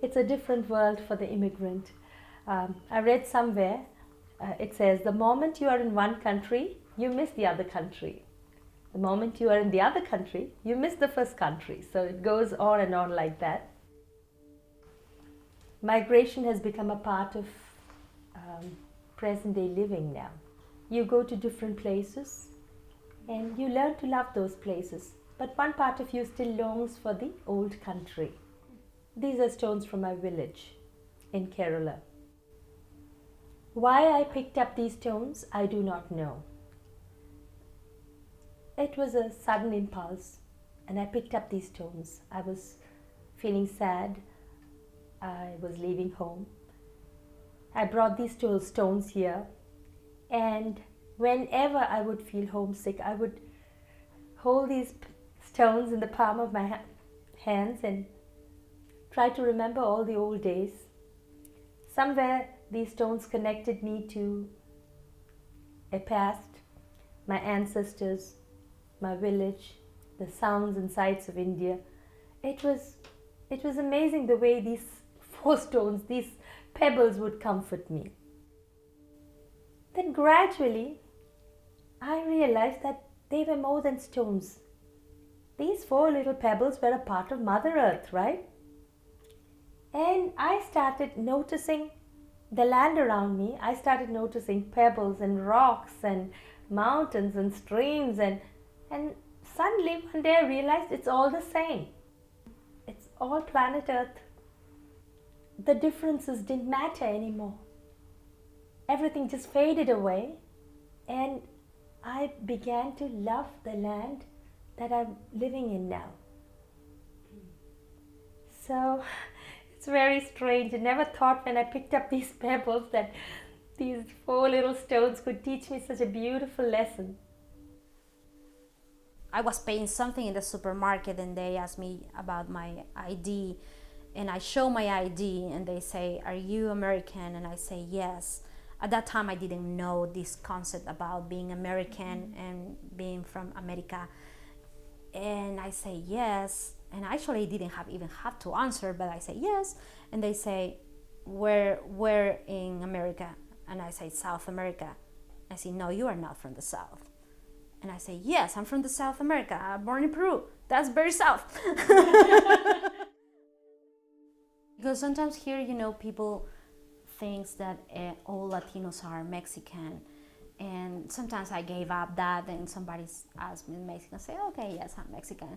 It's a different world for the immigrant. I read somewhere, it says, the moment you are in one country, you miss the other country. The moment you are in the other country, you miss the first country. So it goes on and on like that. Migration has become a part of present day living now. You go to different places and you learn to love those places, but one part of you still longs for the old country. These are stones from my village in Kerala. Why I picked up these stones, I do not know. It was a sudden impulse, and I picked up these stones. I was feeling sad. I was leaving home. I brought these stones here, and whenever I would feel homesick, I would hold these stones in the palm of my hands and try to remember all the old days. Somewhere these stones connected me to a past, my ancestors, my village, the sounds and sights of India. It was amazing the way these four stones, these pebbles would comfort me. Then gradually I realized that they were more than stones. These four little pebbles were a part of Mother Earth, right? And I started noticing the land around me. I started noticing pebbles and rocks and mountains and streams, and suddenly one day I realized it's all the same. It's all planet Earth. The differences didn't matter anymore. Everything just faded away, and I began to love the land that I'm living in now. So it's very strange. I never thought when I picked up these pebbles that these four little stones could teach me such a beautiful lesson. I was paying something in the supermarket and they asked me about my ID, and I show my ID and they say, "Are you American?" And I say yes. At that time I didn't know this concept about being American and being from America. And I say yes, and actually didn't even have to answer, but I say yes. And they say, where in America? And I say South America. I say, no, you are not from the South. And I say, yes, I'm from the South America. I'm born in Peru. That's very South. Because sometimes here, people thinks that all Latinos are Mexican. And sometimes I gave up that, and somebody asked me Mexican. I say, okay, yes, I'm Mexican.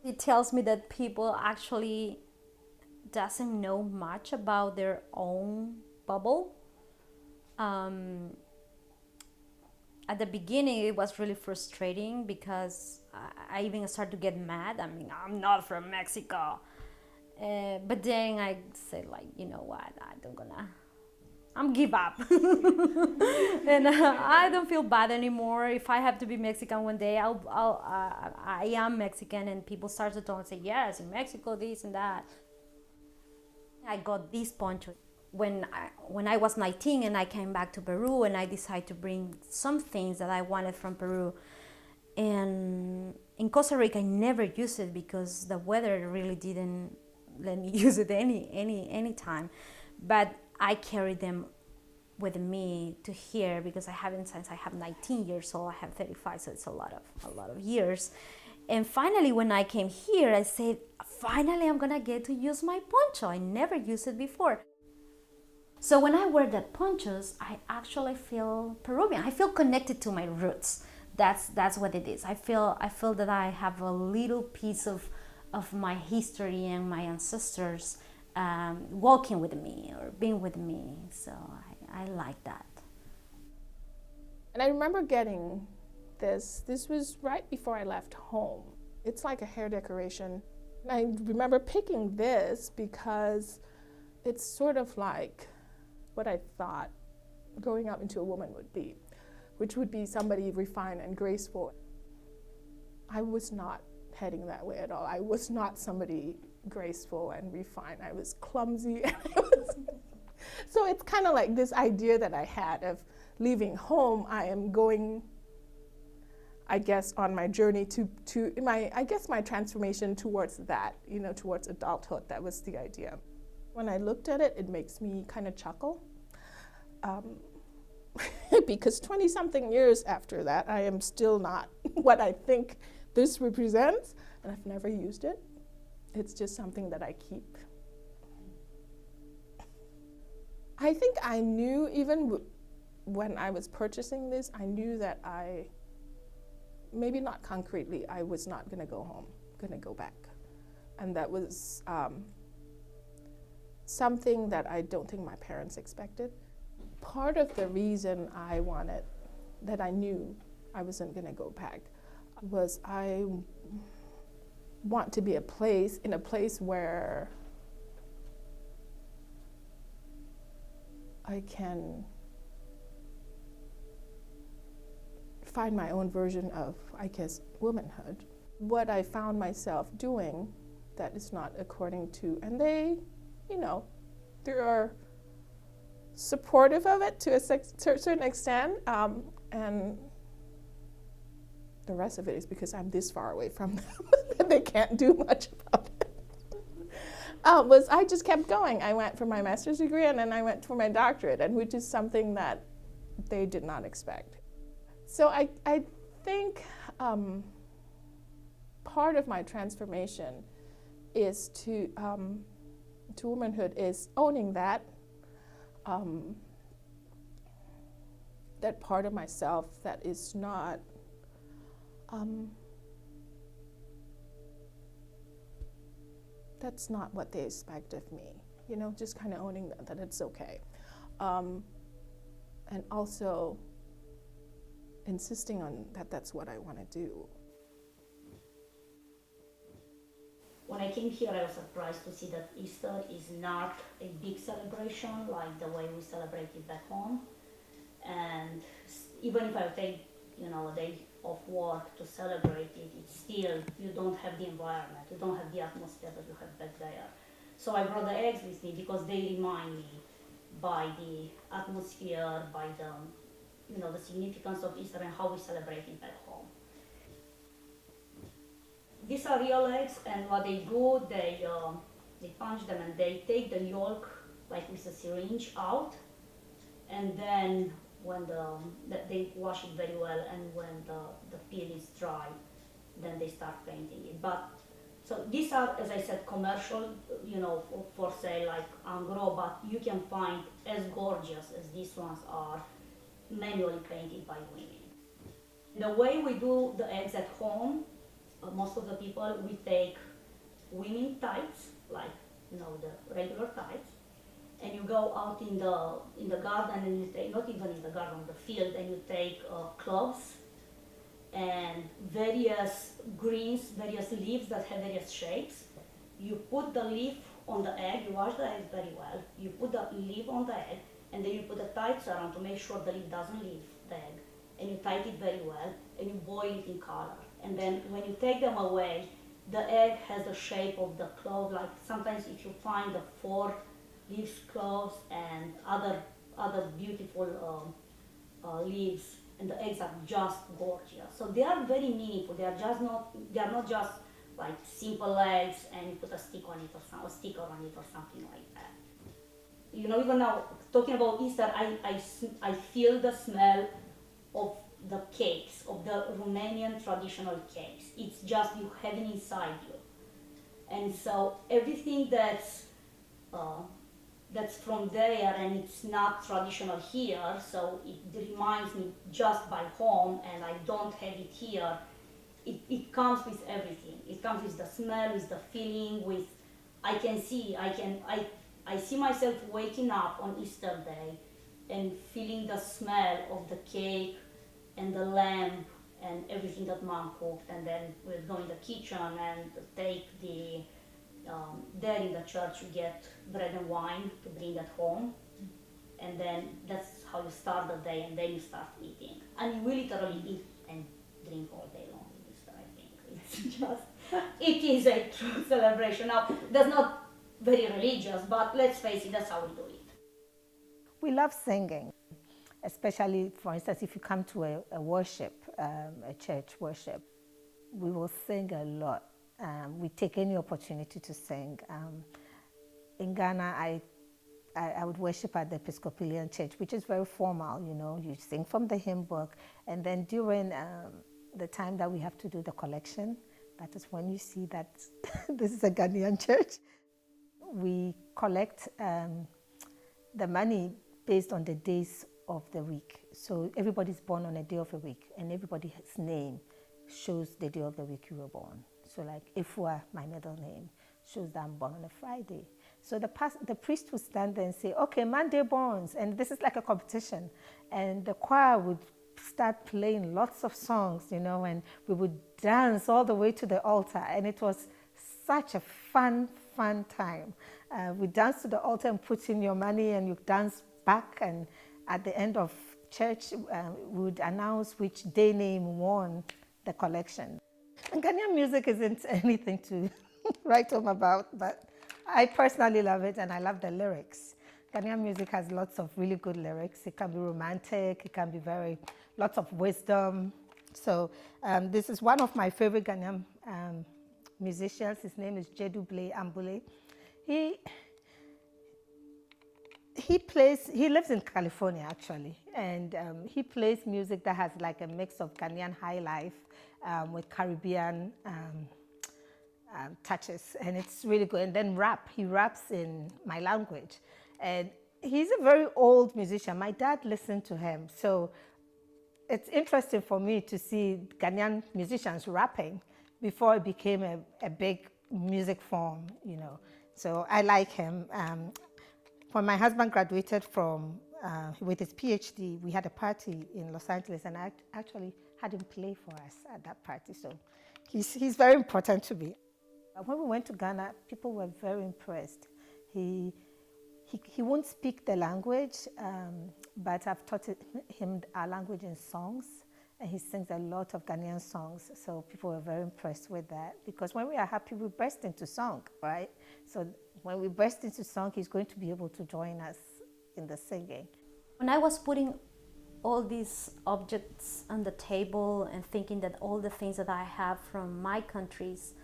It tells me that people actually doesn't know much about their own bubble. At the beginning, it was really frustrating because I even started to get mad. I mean, I'm not from Mexico. But then I said, like, you know what? I'm give up. And I don't feel bad anymore. If I have to be Mexican one day, I am Mexican, and people start to talk and say, yes, in Mexico, this and that. I got this poncho when I was 19 and I came back to Peru, and I decided to bring some things that I wanted from Peru. And in Costa Rica, I never used it because the weather really didn't let me use it any time. But I carried them with me to here because I haven't since I have 19 years old. I have 35, so it's a lot of years. And finally, when I came here, I said, finally, I'm gonna get to use my poncho. I never used it before. So when I wear that ponchos, I actually feel Peruvian. I feel connected to my roots. That's what it is. I feel that I have a little piece of my history and my ancestors walking with me or being with me. So I like that. And I remember getting this. This was right before I left home. It's like a hair decoration. And I remember picking this because it's sort of like what I thought growing up into a woman would be, which would be somebody refined and graceful. I was not heading that way at all. I was not somebody graceful and refined. I was clumsy. So it's kind of like this idea that I had of leaving home. I I guess, on my journey my transformation towards that, towards adulthood. That was the idea. When I looked at it, it makes me kind of chuckle. Because 20-something years after that, I am still not what I think this represents, and I've never used it. It's just something that I keep. I think I knew, even when I was purchasing this, I knew that maybe not concretely, I was not going to go home, going to go back. And that was something that I don't think my parents expected. Part of the reason that I knew I wasn't going to go back was I want to be in a place where I can find my own version of, I guess, womanhood. What I found myself doing that is not according to, and they are supportive of it to a certain extent, and the rest of it is because I'm this far away from them that they can't do much about it. Was I just kept going. I went for my master's degree, and then I went for my doctorate, and which is something that they did not expect. So I think part of my transformation is to womanhood is owning that that part of myself that is not that's not what they expect of me, just kind of owning that it's okay, and also insisting on that's what I want to do. When I came here, I was surprised to see that Easter is not a big celebration like the way we celebrate it back home. And even if I take, a day of work to celebrate it, it's still, you don't have the environment, you don't have the atmosphere that you have back there. So I brought the eggs with me because they remind me by the atmosphere, by the significance of Easter and how we celebrate it back home. These are real eggs, and what they do, they punch them and they take the yolk, like with a syringe, out, and then when they wash it very well, and when the peel is dry, then they start painting it. But so these are, as I said, commercial, for sale, like Angro, but you can find as gorgeous as these ones are, manually painted by women. The way we do the eggs at home, most of the people, we take women tights, like the regular tights, and you go out in the garden, and you take, not even in the garden, the field, and you take cloves and various greens, various leaves that have various shapes. You put the leaf on the egg, you wash the egg very well, you put the leaf on the egg, and then you put the tights around to make sure the leaf doesn't leave the egg, and you tight it very well, and you boil it in color. And then when you take them away, the egg has the shape of the clove. Like sometimes if you find the 4 leaves cloves and other beautiful leaves, and the eggs are just gorgeous. So they are very meaningful. They are not just like simple eggs and you put a sticker on it or something like that. Even now talking about Easter, I feel the smell of the cakes, of the Romanian traditional cakes. It's just you have it inside you. And so everything that's from there and it's not traditional here, so it reminds me just by home and I don't have it here. It comes with everything. It comes with the smell, with the feeling, with I see myself waking up on Easter Day and feeling the smell of the cake and the lamb and everything that Mom cooked, and then we'll go in the kitchen and take there in the church you get bread and wine to bring at home, and then that's how you start the day, and then you start eating. And we literally eat and drink all day long in Easter, I think. It's just, it is a true celebration. Now, that's not very religious, but let's face it, that's how we do it. We love singing, especially, for instance, if you come to a worship a church worship, we will sing a lot. We take any opportunity to sing. In Ghana, I would worship at the Episcopalian Church, which is very formal, you know. You sing from the hymn book, and then during the time that we have to do the collection, that is when you see that this is a Ghanaian church. We collect the money based on the days of the week. So everybody's born on a day of a week, and everybody's name shows the day of the week you were born. So like Ifua, my middle name, shows that I'm born on a Friday. So the priest would stand there and say, okay, Monday borns, and this is like a competition. And the choir would start playing lots of songs, you know, and we would dance all the way to the altar. And it was such a fun time. We danced to the altar and put in your money, and you dance back. And at the end of church, we would announce which day name won the collection. And Ghanaian music isn't anything to write home about, but I personally love it, and I love the lyrics. Ghanaian music has lots of really good lyrics. It can be romantic, it can be lots of wisdom. So this is one of my favorite Ghanaian musicians. His name is Jedu Blay Ambule. He lives in California actually, and he plays music that has like a mix of Ghanaian high life with Caribbean touches, and it's really good. And then he raps in my language, and he's a very old musician. My dad listened to him, so it's interesting for me to see Ghanaian musicians rapping before it became a big music form, you know. So I like him. When my husband graduated with his PhD, we had a party in Los Angeles, and I actually had him play for us at that party. So he's very important to me. When we went to Ghana, people were very impressed. He won't speak the language, but I've taught him our language in songs, and he sings a lot of Ghanaian songs. So people were very impressed with that, because when we are happy, we burst into song, right? So when we burst into song, he's going to be able to join us in the singing. When I was putting all these objects on the table and thinking that all the things that I have from my countries,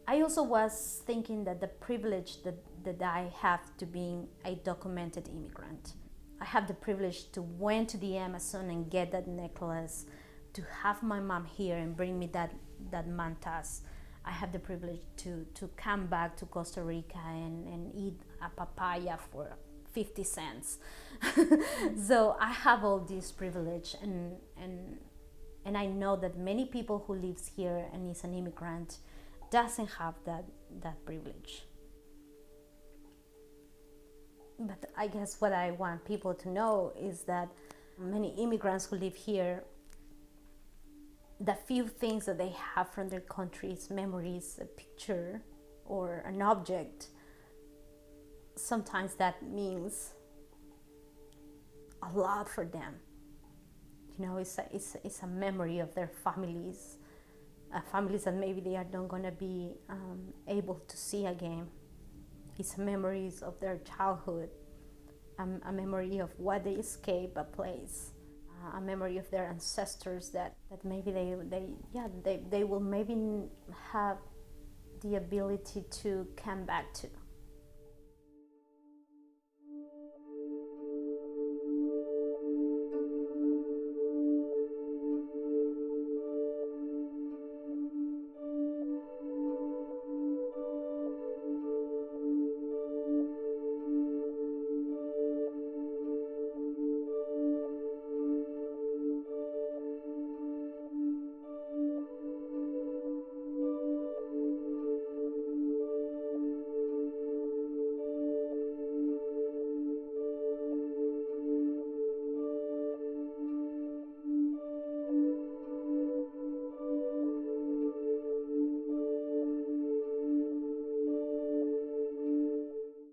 I also was thinking that the privilege that I have to being a documented immigrant. I have the privilege to went to the Amazon and get that necklace, to have my mom here and bring me that mantas. I have the privilege to come back to Costa Rica and eat a papaya for 50 cents. So I have all this privilege, and I know that many people who lives here and is an immigrant doesn't have that privilege. But I guess what I want people to know is that many immigrants who live here, the few things that they have from their countries, memories, a picture or an object, sometimes that means a lot for them. You know, it's a memory of their families, families that maybe they are not going to be able to see again. It's memories of their childhood, a memory of what they escaped a place, a memory of their ancestors that maybe they will maybe have the ability to come back to.